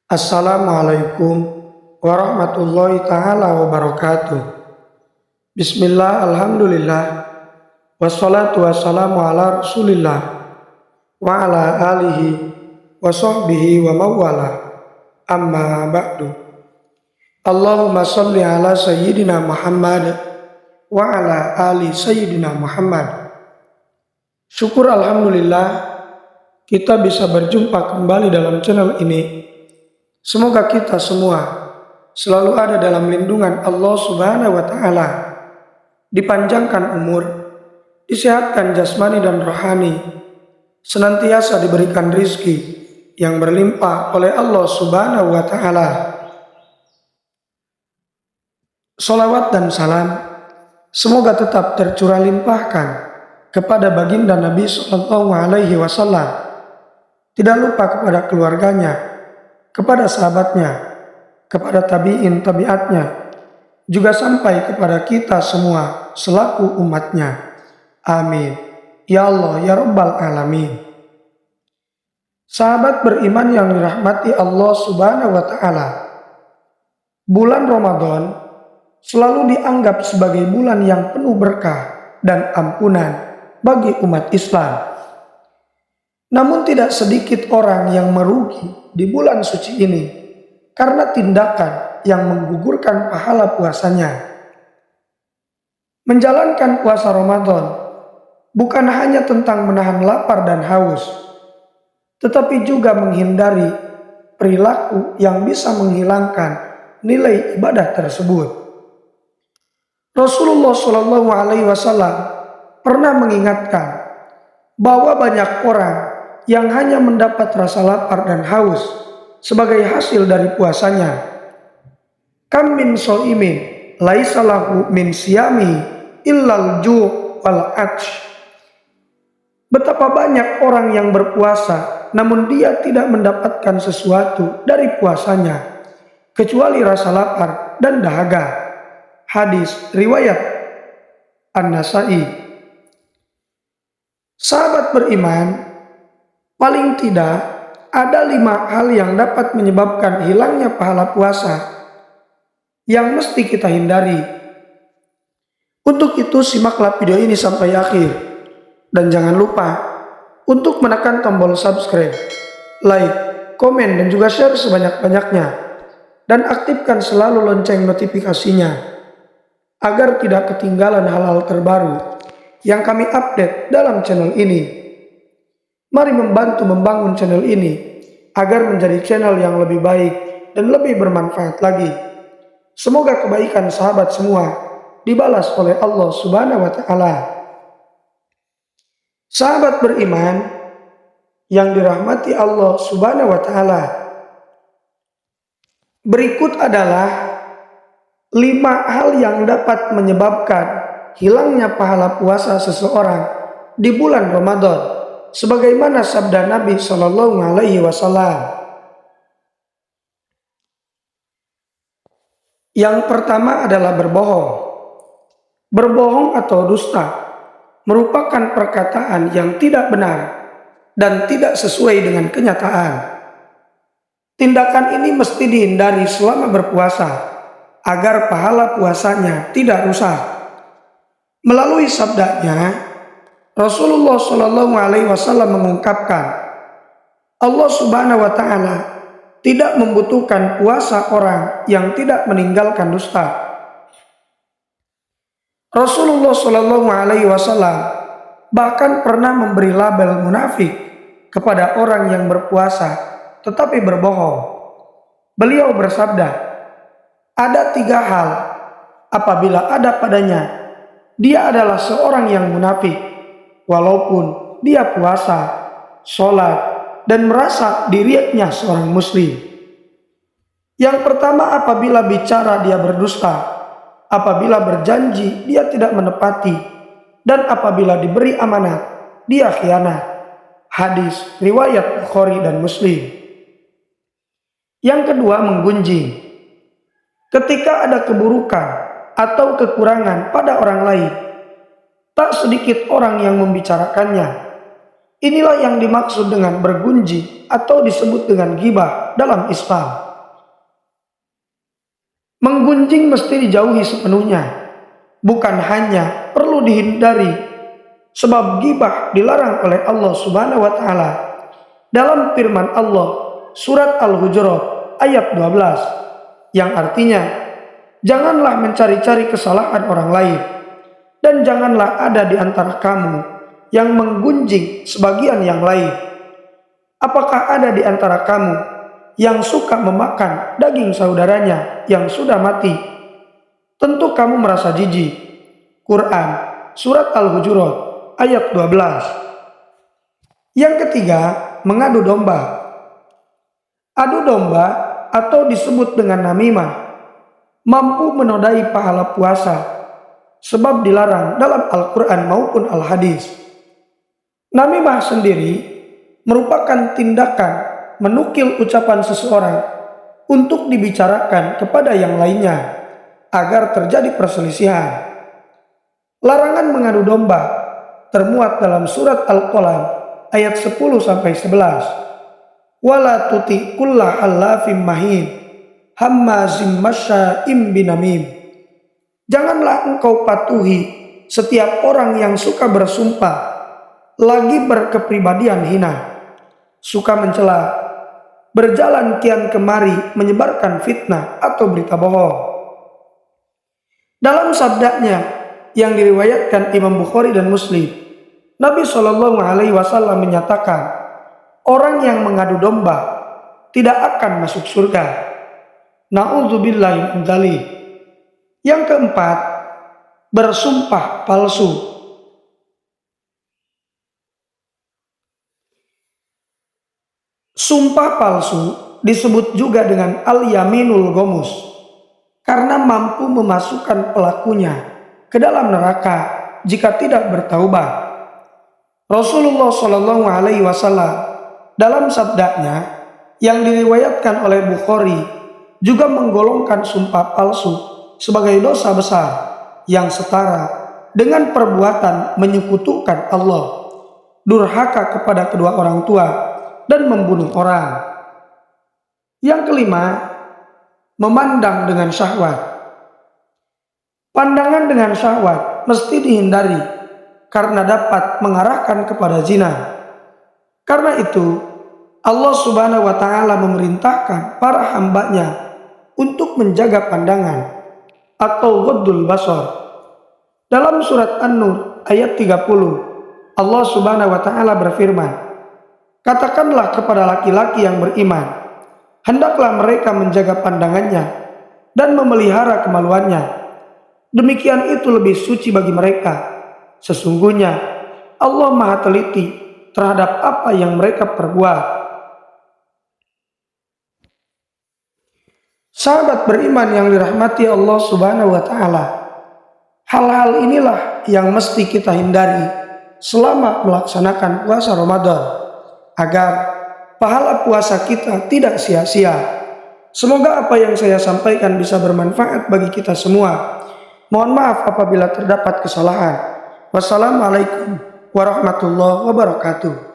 Assalamualaikum warahmatullahi taala wabarakatuh. Bismillah, alhamdulillah, wassalatu wassalamu ala rasulillah wa ala alihi wa sahbihi wa mawala, amma ba'du. Allahumma salli ala sayyidina Muhammad wa ala ali sayyidina Muhammad. Syukur alhamdulillah kita bisa berjumpa kembali dalam channel ini. Semoga kita semua selalu ada dalam lindungan Allah Subhanahu wa Ta'ala, dipanjangkan umur, disehatkan jasmani dan rohani, senantiasa diberikan rizki yang berlimpah oleh Allah Subhanahu wa Ta'ala. Salawat dan salam semoga tetap tercurah limpahkan kepada baginda Nabi Sallallahu Alaihi Wasallam, tidak lupa kepada keluarganya, kepada sahabatnya, kepada tabi'in tabi'atnya, juga sampai kepada kita semua selaku umatnya. Amin. Ya Allah, ya Rabbal Alamin. Sahabat beriman yang dirahmati Allah Subhanahu wa Ta'ala, bulan Ramadan selalu dianggap sebagai bulan yang penuh berkah dan ampunan bagi umat Islam. Namun tidak sedikit orang yang merugi di bulan suci ini karena tindakan yang menggugurkan pahala puasanya. Menjalankan puasa Ramadan bukan hanya tentang menahan lapar dan haus, tetapi juga menghindari perilaku yang bisa menghilangkan nilai ibadah tersebut. Rasulullah Shallallahu Alaihi Wasallam pernah mengingatkan bahwa banyak orang yang hanya mendapat rasa lapar dan haus sebagai hasil dari puasanya. Kam min shaimin laisa lahu min siyami illal ju' wal atsh. Betapa banyak orang yang berpuasa namun dia tidak mendapatkan sesuatu dari puasanya kecuali rasa lapar dan dahaga. Hadis riwayat An-Nasa'i. Sahabat beriman, paling tidak ada 5 hal yang dapat menyebabkan hilangnya pahala puasa yang mesti kita hindari. Untuk itu simaklah video ini sampai akhir dan jangan lupa untuk menekan tombol subscribe, like, komen dan juga share sebanyak-banyaknya dan aktifkan selalu lonceng notifikasinya agar tidak ketinggalan hal-hal terbaru yang kami update dalam channel ini. Mari membantu membangun channel ini agar menjadi channel yang lebih baik dan lebih bermanfaat lagi. Semoga kebaikan sahabat semua dibalas oleh Allah Subhanahu wa Ta'ala. Sahabat beriman yang dirahmati Allah Subhanahu wa Ta'ala, berikut adalah 5 hal yang dapat menyebabkan hilangnya pahala puasa seseorang di bulan Ramadan, sebagaimana sabda Nabi Shallallahu Alaihi Wasallam. Yang pertama adalah berbohong. Berbohong atau dusta merupakan perkataan yang tidak benar dan tidak sesuai dengan kenyataan. Tindakan ini mesti dihindari selama berpuasa agar pahala puasanya tidak rusak. Melalui sabdanya, Rasulullah Shallallahu Alaihi Wasallam mengungkapkan, Allah Subhanahu Wa Ta'ala tidak membutuhkan puasa orang yang tidak meninggalkan dusta. Rasulullah Shallallahu Alaihi Wasallam bahkan pernah memberi label munafik kepada orang yang berpuasa tetapi berbohong. Beliau bersabda, ada 3 hal apabila ada padanya, dia adalah seorang yang munafik, walaupun dia puasa, sholat, dan merasa dirinya seorang muslim. Yang pertama, apabila bicara dia berdusta, apabila berjanji dia tidak menepati, dan apabila diberi amanat dia khianat. Hadis riwayat Bukhari dan Muslim. Yang kedua, menggunjing. Ketika ada keburukan atau kekurangan pada orang lain, tak sedikit orang yang membicarakannya. Inilah yang dimaksud dengan bergunjing atau disebut dengan ghibah dalam Islam. Menggunjing mesti dijauhi sepenuhnya, bukan hanya perlu dihindari, sebab ghibah dilarang oleh Allah Subhanahu wa taala dalam firman Allah surat Al-Hujurat ayat 12 yang artinya, janganlah mencari-cari kesalahan orang lain dan janganlah ada di antara kamu yang menggunjing sebagian yang lain. Apakah ada di antara kamu yang suka memakan daging saudaranya yang sudah mati? Tentu kamu merasa jijik. Quran surat Al-Hujurat ayat 12. Yang ketiga, mengadu domba. Adu domba atau disebut dengan namimah mampu menodai pahala puasa sebab dilarang dalam Al-Quran maupun Al-Hadis. Namimah sendiri merupakan tindakan menukil ucapan seseorang untuk dibicarakan kepada yang lainnya agar terjadi perselisihan. Larangan mengadu domba termuat dalam surat Al-Qalam ayat 10-11. Wala tuti kulla halafim mahin hammazim masya'im binamim. Janganlah engkau patuhi setiap orang yang suka bersumpah, lagi berkepribadian hina, suka mencela, berjalan kian kemari menyebarkan fitnah atau berita bohong. Dalam sabdanya yang diriwayatkan Imam Bukhari dan Muslim, Nabi Shallallahu Alaihi Wasallam menyatakan, orang yang mengadu domba tidak akan masuk surga. Na'udzubillahi min dzalik. Yang keempat, bersumpah palsu. Sumpah palsu disebut juga dengan al-yaminul gomus karena mampu memasukkan pelakunya ke dalam neraka jika tidak bertaubat. Rasulullah Shallallahu Alaihi Wasallam dalam sabdanya yang diriwayatkan oleh Bukhari juga menggolongkan sumpah palsu sebagai dosa besar yang setara dengan perbuatan menyekutukan Allah, durhaka kepada kedua orang tua, dan membunuh orang. Yang kelima, memandang dengan syahwat. Pandangan dengan syahwat mesti dihindari karena dapat mengarahkan kepada zina. Karena itu, Allah Subhanahu wa Ta'ala memerintahkan para hambanya untuk menjaga pandangan atau ghaddul basar. Dalam surat An-Nur ayat 30, Allah Subhanahu wa Ta'ala berfirman, katakanlah kepada laki-laki yang beriman, hendaklah mereka menjaga pandangannya dan memelihara kemaluannya. Demikian itu lebih suci bagi mereka. Sesungguhnya Allah Maha teliti terhadap apa yang mereka perbuat. Sahabat beriman yang dirahmati Allah Subhanahu wa Ta'ala, hal-hal inilah yang mesti kita hindari selama melaksanakan puasa Ramadan agar pahala puasa kita tidak sia-sia. Semoga apa yang saya sampaikan bisa bermanfaat bagi kita semua. Mohon maaf apabila terdapat kesalahan. Wassalamualaikum warahmatullahi wabarakatuh.